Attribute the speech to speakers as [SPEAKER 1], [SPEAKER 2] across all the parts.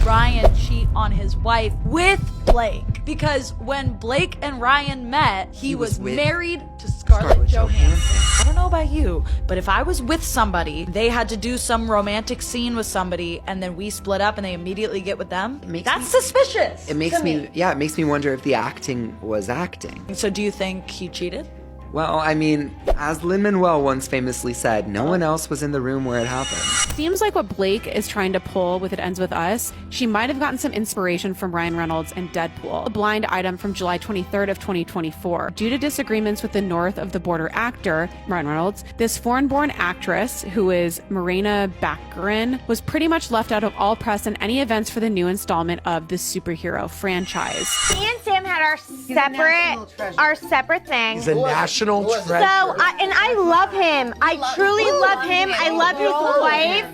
[SPEAKER 1] Ryan cheat on his wife with Blake. Because when Blake and Ryan met, he was married to Scarlett Johansson. I don't know about you, but if I was with somebody, they had to do some romantic scene with somebody, and then we split up and they immediately get with them, that's suspicious.
[SPEAKER 2] It makes me, yeah, it makes me wonder if the acting was acting.
[SPEAKER 1] So do you think he cheated?
[SPEAKER 2] Well, I mean, as Lin-Manuel once famously said, no one else was in the room where it happened.
[SPEAKER 3] Seems like what Blake is trying to pull with It Ends With Us, she might have gotten some inspiration from Ryan Reynolds and Deadpool, a blind item from July 23rd of 2024. Due to disagreements with the north of the border actor, Ryan Reynolds, this foreign-born actress, who is Marina Baccarin, was pretty much left out of all press and any events for the new installment of the superhero franchise.
[SPEAKER 4] Me and Sam had our separate thing.
[SPEAKER 5] He's a national treasure.
[SPEAKER 4] So, I love him. I truly love him. I love his wife.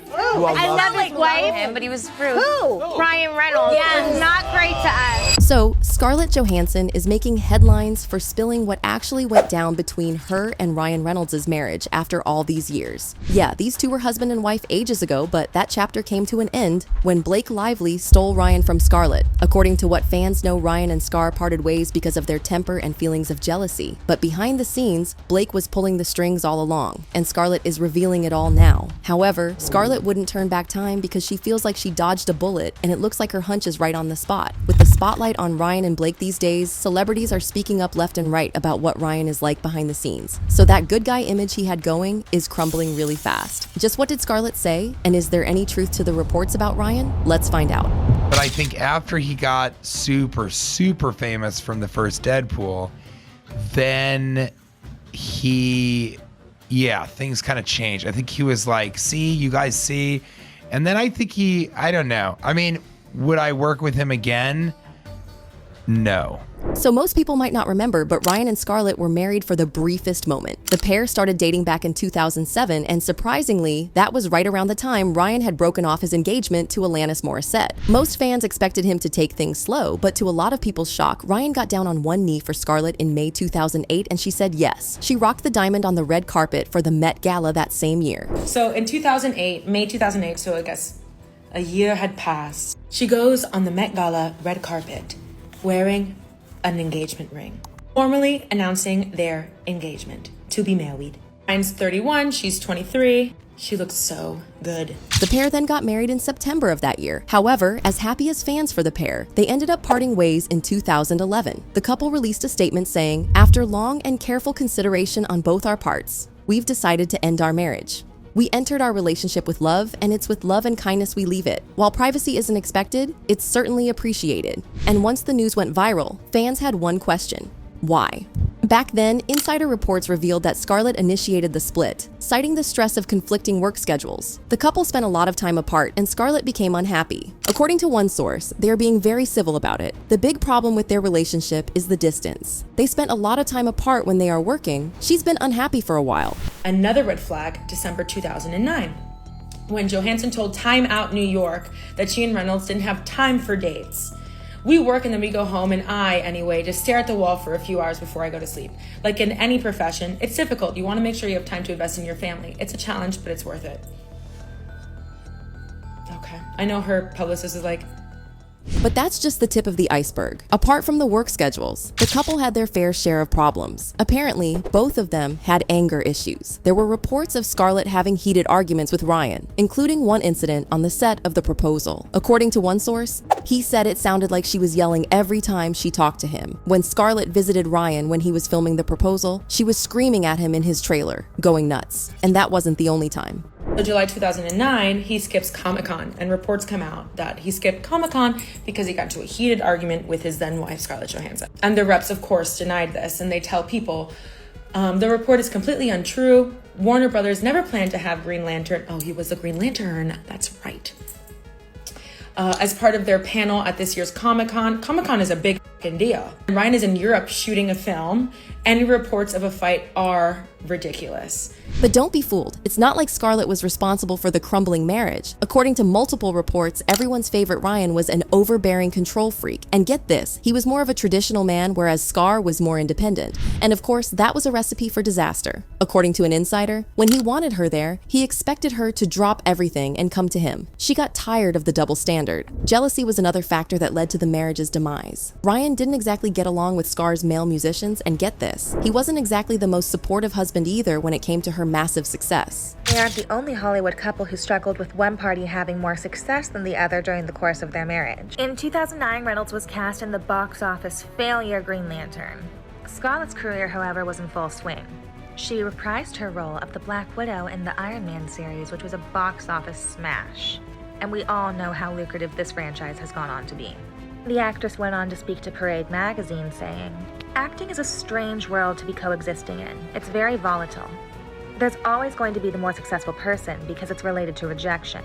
[SPEAKER 4] I love his wife.
[SPEAKER 6] But he was rude.
[SPEAKER 4] Who? Ryan Reynolds. Yeah. Not great to us.
[SPEAKER 7] So, Scarlett Johansson is making headlines for spilling what actually went down between her and Ryan Reynolds' marriage after all these years. Yeah, these two were husband and wife ages ago, but that chapter came to an end when Blake Lively stole Ryan from Scarlett. According to what fans know, Ryan and Scar parted ways because of their temper and feelings of jealousy. But behind the scenes, Blake was pulling the strings all along, and Scarlett is revealing it all now. However, Scarlett wouldn't turn back time because she feels like she dodged a bullet, and it looks like her hunch is right on the spot. With the spotlight on Ryan and Blake these days, celebrities are speaking up left and right about what Ryan is like behind the scenes. So that good guy image he had going is crumbling really fast. Just what did Scarlett say, and is there any truth to the reports about Ryan? Let's find out.
[SPEAKER 5] But I think after he got super famous from the first Deadpool, then things kind of changed. I think he was like, see, you guys see. And then I think I don't know. I mean, would I work with him again? No.
[SPEAKER 7] So most people might not remember, but Ryan and Scarlett were married for the briefest moment. The pair started dating back in 2007, and surprisingly, that was right around the time Ryan had broken off his engagement to Alanis Morissette. Most fans expected him to take things slow, but to a lot of people's shock, Ryan got down on one knee for Scarlett in May 2008, and she said yes. She rocked the diamond on the red carpet for the Met Gala that same year.
[SPEAKER 8] So in May 2008, so I guess a year had passed, she goes on the Met Gala red carpet wearing an engagement ring, formally announcing their engagement to be married. Ryan's 31, she's 23. She looks so good.
[SPEAKER 7] The pair then got married in September of that year. However, as happy as fans for the pair, they ended up parting ways in 2011. The couple released a statement saying, "After long and careful consideration on both our parts, we've decided to end our marriage. We entered our relationship with love, and it's with love and kindness we leave it. While privacy isn't expected, it's certainly appreciated." And once the news went viral, fans had one question: why? Back then, insider reports revealed that Scarlett initiated the split, citing the stress of conflicting work schedules. The couple spent a lot of time apart, and Scarlett became unhappy. According to one source, they are being very civil about it. The big problem with their relationship is the distance. They spent a lot of time apart when they are working. She's been unhappy for a while.
[SPEAKER 8] Another red flag, December 2009, when Johansson told Time Out New York that she and Reynolds didn't have time for dates. We work and then we go home, and anyway, just stare at the wall for a few hours before I go to sleep. Like in any profession, it's difficult. You want to make sure you have time to invest in your family. It's a challenge, but it's worth it. Okay. I know her publicist is like,
[SPEAKER 7] But that's just the tip of the iceberg. Apart from the work schedules, the couple had their fair share of problems. Apparently, both of them had anger issues. There were reports of Scarlett having heated arguments with Ryan, including one incident on the set of The Proposal. According to one source, he said it sounded like she was yelling every time she talked to him. When Scarlett visited Ryan when he was filming The Proposal, she was screaming at him in his trailer, going nuts. And that wasn't the only time.
[SPEAKER 8] So July 2009, he skips Comic-Con, and reports come out that he skipped Comic-Con because he got into a heated argument with his then wife, Scarlett Johansson. And the reps, of course, denied this, and they tell people, the report is completely untrue. Warner Brothers never planned to have Green Lantern. Oh, he was a Green Lantern. That's right. As part of their panel at this year's Comic-Con. Comic-Con is a big deal. Ryan is in Europe shooting a film, Any reports of a fight are ridiculous.
[SPEAKER 7] But don't be fooled. It's not like Scarlett was responsible for the crumbling marriage. According to multiple reports, everyone's favorite Ryan was an overbearing control freak. And get this, he was more of a traditional man, whereas Scar was more independent. And of course, that was a recipe for disaster. According to an insider, when he wanted her there, he expected her to drop everything and come to him. She got tired of the double standard. Jealousy was another factor that led to the marriage's demise. Ryan didn't exactly get along with Scar's male musicians, and get this, he wasn't exactly the most supportive husband either when it came to her massive success.
[SPEAKER 6] They aren't the only Hollywood couple who struggled with one party having more success than the other during the course of their marriage. In 2009, Reynolds was cast in the box office failure Green Lantern. Scarlett's career, however, was in full swing. She reprised her role of the Black Widow in the Iron Man series, which was a box office smash. And we all know how lucrative this franchise has gone on to be. The actress went on to speak to Parade magazine, saying, "Acting is a strange world to be coexisting in. It's very volatile. There's always going to be the more successful person because it's related to rejection.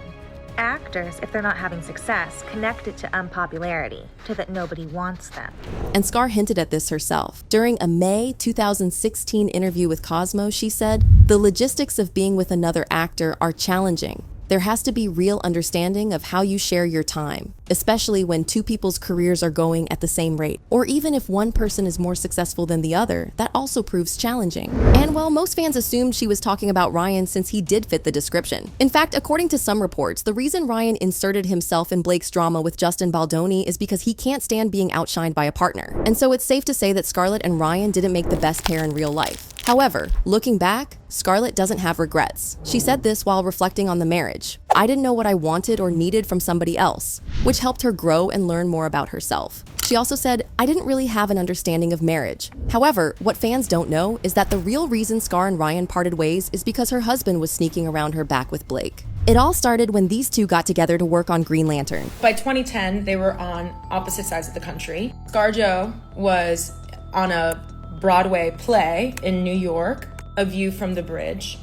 [SPEAKER 6] Actors, if they're not having success, connect it to unpopularity, to that nobody wants them."
[SPEAKER 7] And Scar hinted at this herself. During a May 2016 interview with Cosmo, she said, "The logistics of being with another actor are challenging. There has to be real understanding of how you share your time, especially when two people's careers are going at the same rate. Or even if one person is more successful than the other, that also proves challenging." And while most fans assumed she was talking about Ryan since he did fit the description. In fact, according to some reports, the reason Ryan inserted himself in Blake's drama with Justin Baldoni is because he can't stand being outshined by a partner. And so it's safe to say that Scarlett and Ryan didn't make the best pair in real life. However, looking back, Scarlett doesn't have regrets. She said this while reflecting on the marriage. "I didn't know what I wanted or needed from somebody else," which helped her grow and learn more about herself. She also said, "I didn't really have an understanding of marriage." However, what fans don't know is that the real reason Scar and Ryan parted ways is because her husband was sneaking around her back with Blake. It all started when these two got together to work on Green Lantern.
[SPEAKER 8] By 2010, they were on opposite sides of the country. ScarJo was on a Broadway play in New York, A View from the Bridge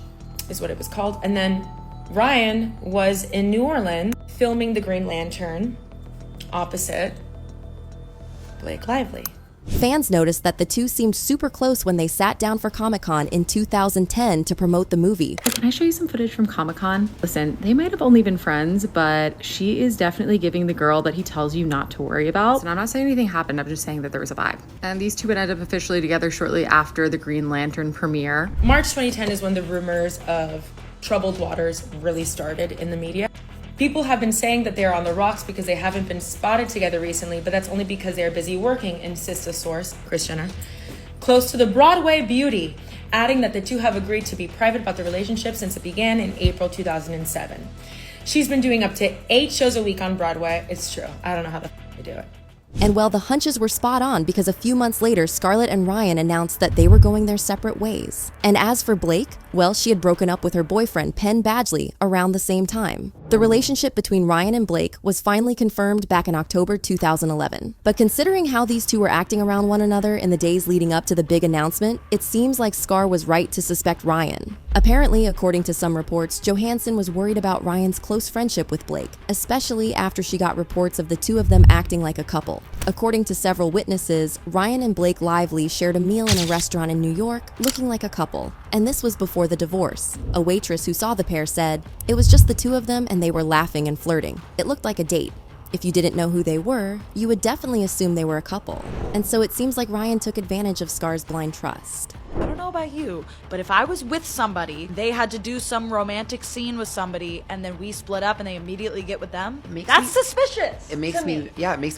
[SPEAKER 8] is what it was called. And then Ryan was in New Orleans filming the Green Lantern opposite Blake Lively.
[SPEAKER 7] Fans noticed that the two seemed super close when they sat down for Comic-Con in 2010 to promote the movie.
[SPEAKER 9] Can I show you some footage from Comic-Con? Listen, they might have only been friends, but she is definitely giving the girl that he tells you not to worry about. And I'm not saying anything happened, I'm just saying that there was a vibe. And these two would end up officially together shortly after the Green Lantern premiere.
[SPEAKER 8] March 2010 is when the rumors of troubled waters really started in the media. People have been saying that they're on the rocks because they haven't been spotted together recently, but that's only because they're busy working, insists a source, Kris Jenner, close to the Broadway beauty, adding that the two have agreed to be private about the relationship since it began in April 2007. She's been doing up to 8 shows a week on Broadway. It's true. I don't know how they do it.
[SPEAKER 7] And well, the hunches were spot on because a few months later, Scarlett and Ryan announced that they were going their separate ways. And as for Blake, well, she had broken up with her boyfriend, Penn Badgley, around the same time. The relationship between Ryan and Blake was finally confirmed back in October 2011. But considering how these two were acting around one another in the days leading up to the big announcement, it seems like Scar was right to suspect Ryan. Apparently, according to some reports, Johansson was worried about Ryan's close friendship with Blake, especially after she got reports of the two of them acting like a couple. According to several witnesses, Ryan and Blake Lively shared a meal in a restaurant in New York, looking like a couple. And this was before the divorce. A waitress who saw the pair said, "It was just the two of them and they were laughing and flirting. It looked like a date. If you didn't know who they were, you would definitely assume they were a couple." And so it seems like Ryan took advantage of Scar's blind trust.
[SPEAKER 1] I don't know about you, but if I was with somebody, they had to do some romantic scene with somebody, and then we split up and they immediately get with them, that's suspicious.
[SPEAKER 2] It makes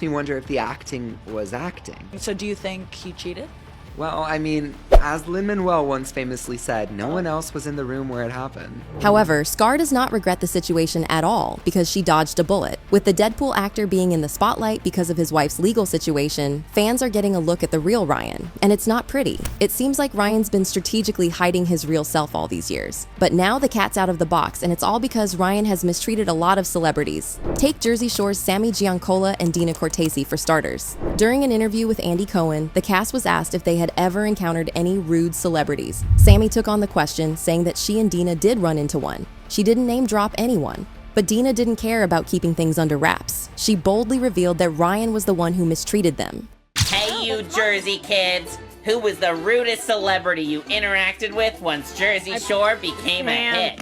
[SPEAKER 2] me wonder if the acting was acting.
[SPEAKER 1] So do you think he cheated?
[SPEAKER 2] Well, I mean, as Lin-Manuel once famously said, no one else was in the room where it happened.
[SPEAKER 7] However, Scar does not regret the situation at all because she dodged a bullet. With the Deadpool actor being in the spotlight because of his wife's legal situation, fans are getting a look at the real Ryan, and it's not pretty. It seems like Ryan's been strategically hiding his real self all these years. But now the cat's out of the box, and it's all because Ryan has mistreated a lot of celebrities. Take Jersey Shore's Sammy Giancola and Dina Cortese for starters. During an interview with Andy Cohen, the cast was asked if they had ever encountered any rude celebrities. Sammy took on the question, saying that she and Dina did run into one. She didn't name drop anyone. But Dina didn't care about keeping things under wraps. She boldly revealed that Ryan was the one who mistreated them.
[SPEAKER 10] Hey, you Jersey kids. Who was the rudest celebrity you interacted with once Jersey Shore became a hit?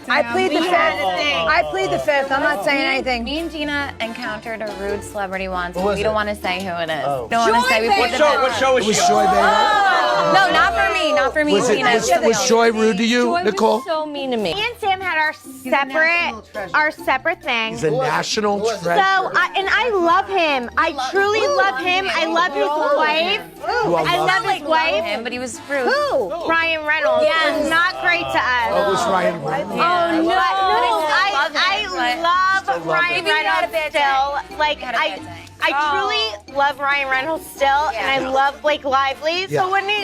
[SPEAKER 11] I plead the fifth. I plead the fifth. I'm not saying anything.
[SPEAKER 12] Me and Gina encountered a rude celebrity once. We don't want to say who it is.
[SPEAKER 11] Oh.
[SPEAKER 12] Don't want to say. We plead the fifth.
[SPEAKER 13] What show was she on?
[SPEAKER 11] Joy
[SPEAKER 12] No, not for me. Not for me.
[SPEAKER 13] Was,
[SPEAKER 12] Gina.
[SPEAKER 13] was Joy rude to you,
[SPEAKER 4] Joy
[SPEAKER 13] Nicole?
[SPEAKER 4] was so mean to me. Me and Sam had our separate thing.
[SPEAKER 13] He's a national treasure.
[SPEAKER 4] I love him. I truly love him. I love his wife. I love his wife.
[SPEAKER 12] Him, but he was rude.
[SPEAKER 4] Who? Ryan Reynolds.
[SPEAKER 12] Yes.
[SPEAKER 4] Was not great to us.
[SPEAKER 13] Oh, was Ryan Reynolds?
[SPEAKER 4] Oh no! I love Ryan
[SPEAKER 12] Maybe
[SPEAKER 4] Reynolds still. Like
[SPEAKER 12] had a bad day.
[SPEAKER 4] I truly love Ryan Reynolds still, and I love Blake Lively.
[SPEAKER 13] Yeah.
[SPEAKER 4] So when he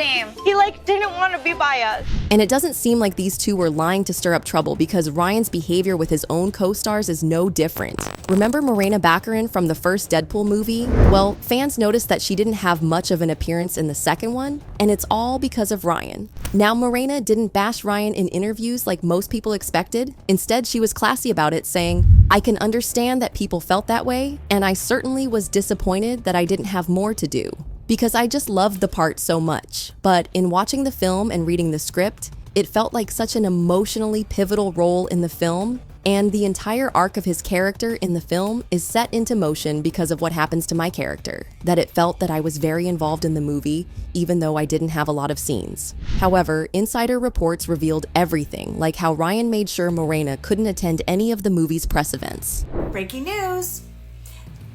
[SPEAKER 4] didn't want to be by us.
[SPEAKER 7] And it doesn't seem like these two were lying to stir up trouble because Ryan's behavior with his own co-stars is no different. Remember Morena Baccarin from the first Deadpool movie? Well, fans noticed that she didn't have much of an appearance in the second one, and it's all because of Ryan. Now, Morena didn't bash Ryan in interviews like most people expected. Instead, she was classy about it, saying, "I can understand that people felt that way, and I certainly was disappointed that I didn't have more to do, because I just loved the part so much. But in watching the film and reading the script, it felt like such an emotionally pivotal role in the film, and the entire arc of his character in the film is set into motion because of what happens to my character, that it felt that I was very involved in the movie, even though I didn't have a lot of scenes." However, insider reports revealed everything, like how Ryan made sure Morena couldn't attend any of the movie's press events.
[SPEAKER 14] Breaking news.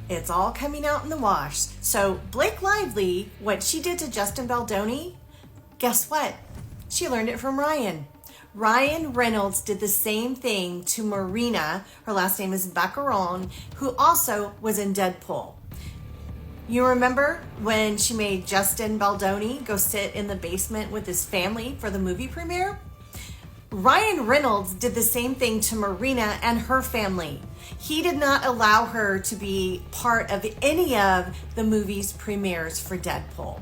[SPEAKER 14] It's all coming out in the wash. So Blake Lively, what she did to Justin Baldoni, guess what? She learned it from Ryan. Ryan Reynolds did the same thing to Marina, her last name is Baccarin, who also was in Deadpool. You remember when she made Justin Baldoni go sit in the basement with his family for the movie premiere? Ryan Reynolds did the same thing to Marina and her family. He did not allow her to be part of any of the movie's premieres for Deadpool.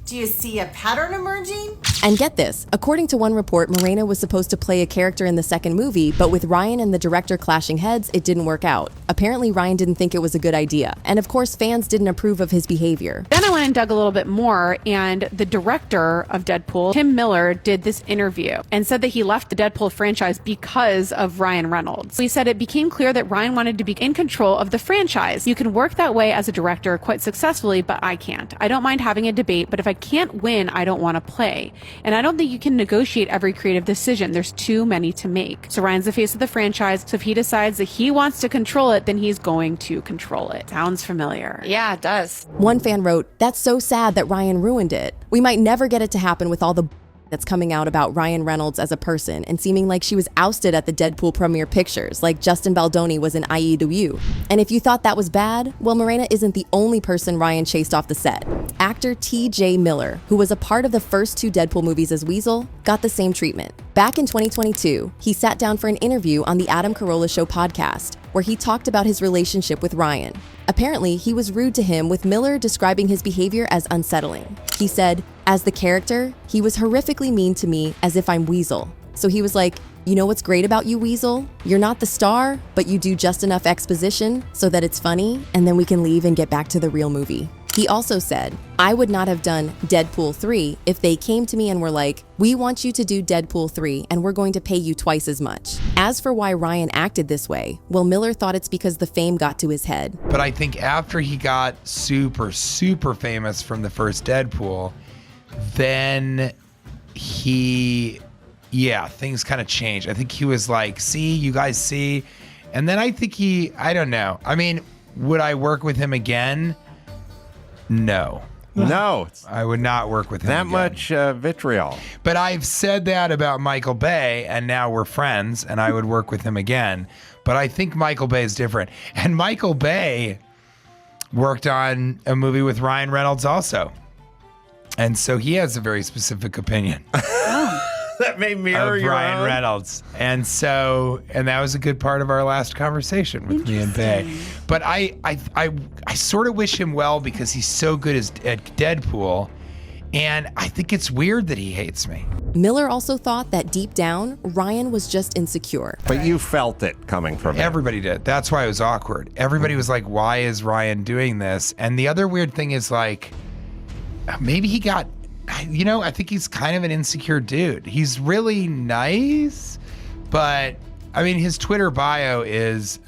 [SPEAKER 14] Do you see a pattern emerging?
[SPEAKER 7] And get this, according to one report, Morena was supposed to play a character in the second movie, but with Ryan and the director clashing heads, it didn't work out. Apparently, Ryan didn't think it was a good idea. And of course, fans didn't approve of his behavior.
[SPEAKER 3] Then I went and dug a little bit more, and the director of Deadpool, Tim Miller, did this interview and said that he left the Deadpool franchise because of Ryan Reynolds. He said it became clear that Ryan wanted to be in control of the franchise. You can work that way as a director quite successfully, but I can't. I don't mind having a debate, but if I can't win, I don't want to play. And I don't think you can negotiate every creative decision. There's too many to make. So Ryan's the face of the franchise, so if he decides that he wants to control it, then he's going to control it. Sounds familiar.
[SPEAKER 12] Yeah, it does.
[SPEAKER 7] One fan wrote, "That's so sad that Ryan ruined it. We might never get it to happen with all the that's coming out about Ryan Reynolds as a person and seeming like she was ousted at the Deadpool premiere pictures, like Justin Baldoni was in IEW. And if you thought that was bad, well, Morena isn't the only person Ryan chased off the set. Actor T.J. Miller, who was a part of the first two Deadpool movies as Weasel, got the same treatment. Back in 2022, he sat down for an interview on the Adam Carolla Show podcast, where he talked about his relationship with Ryan. Apparently, he was rude to him, with Miller describing his behavior as unsettling. He said, "As the character, he was horrifically mean to me as if I'm Weasel. So he was like, you know what's great about you, Weasel? You're not the star, but you do just enough exposition so that it's funny, and then we can leave and get back to the real movie." He also said, "I would not have done Deadpool 3 if they came to me and were like, we want you to do Deadpool 3 and we're going to pay you twice as much." As for why Ryan acted this way, well, Miller thought it's because the fame got to his head.
[SPEAKER 5] But I think after he got super, super famous from the first Deadpool, then things kind of changed. I think he was like, see, you guys see. And then I think I don't know. I mean, would I work with him again? No.
[SPEAKER 15] No.
[SPEAKER 5] I would not work with him
[SPEAKER 15] that
[SPEAKER 5] again.
[SPEAKER 15] much vitriol.
[SPEAKER 5] But I've said that about Michael Bay, and now we're friends, and I would work with him again. But I think Michael Bay is different. And Michael Bay worked on a movie with Ryan Reynolds also. And so he has a very specific opinion.
[SPEAKER 15] That may mirror your
[SPEAKER 5] Ryan
[SPEAKER 15] own.
[SPEAKER 5] Reynolds. And that was a good part of our last conversation with me and Bay. But I sort of wish him well because he's so good at Deadpool. And I think it's weird that he hates me.
[SPEAKER 7] Miller also thought that deep down, Ryan was just insecure.
[SPEAKER 15] But you felt it coming from him.
[SPEAKER 5] Everybody did. That's why it was awkward. Everybody was like, why is Ryan doing this? And the other weird thing is like, maybe he got I think he's kind of an insecure dude. He's really nice, but I mean, his Twitter bio is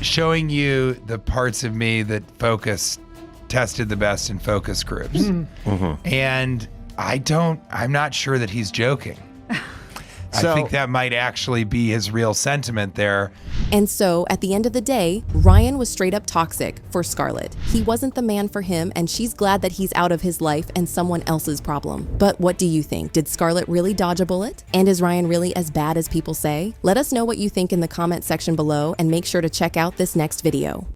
[SPEAKER 5] showing you the parts of me that tested the best in focus groups. And I'm not sure that he's joking. I think that might actually be his real sentiment there.
[SPEAKER 7] And so, at the end of the day, Ryan was straight up toxic for Scarlett. He wasn't the man for him, and she's glad that he's out of his life and someone else's problem. But what do you think? Did Scarlett really dodge a bullet? And is Ryan really as bad as people say? Let us know what you think in the comment section below, and make sure to check out this next video.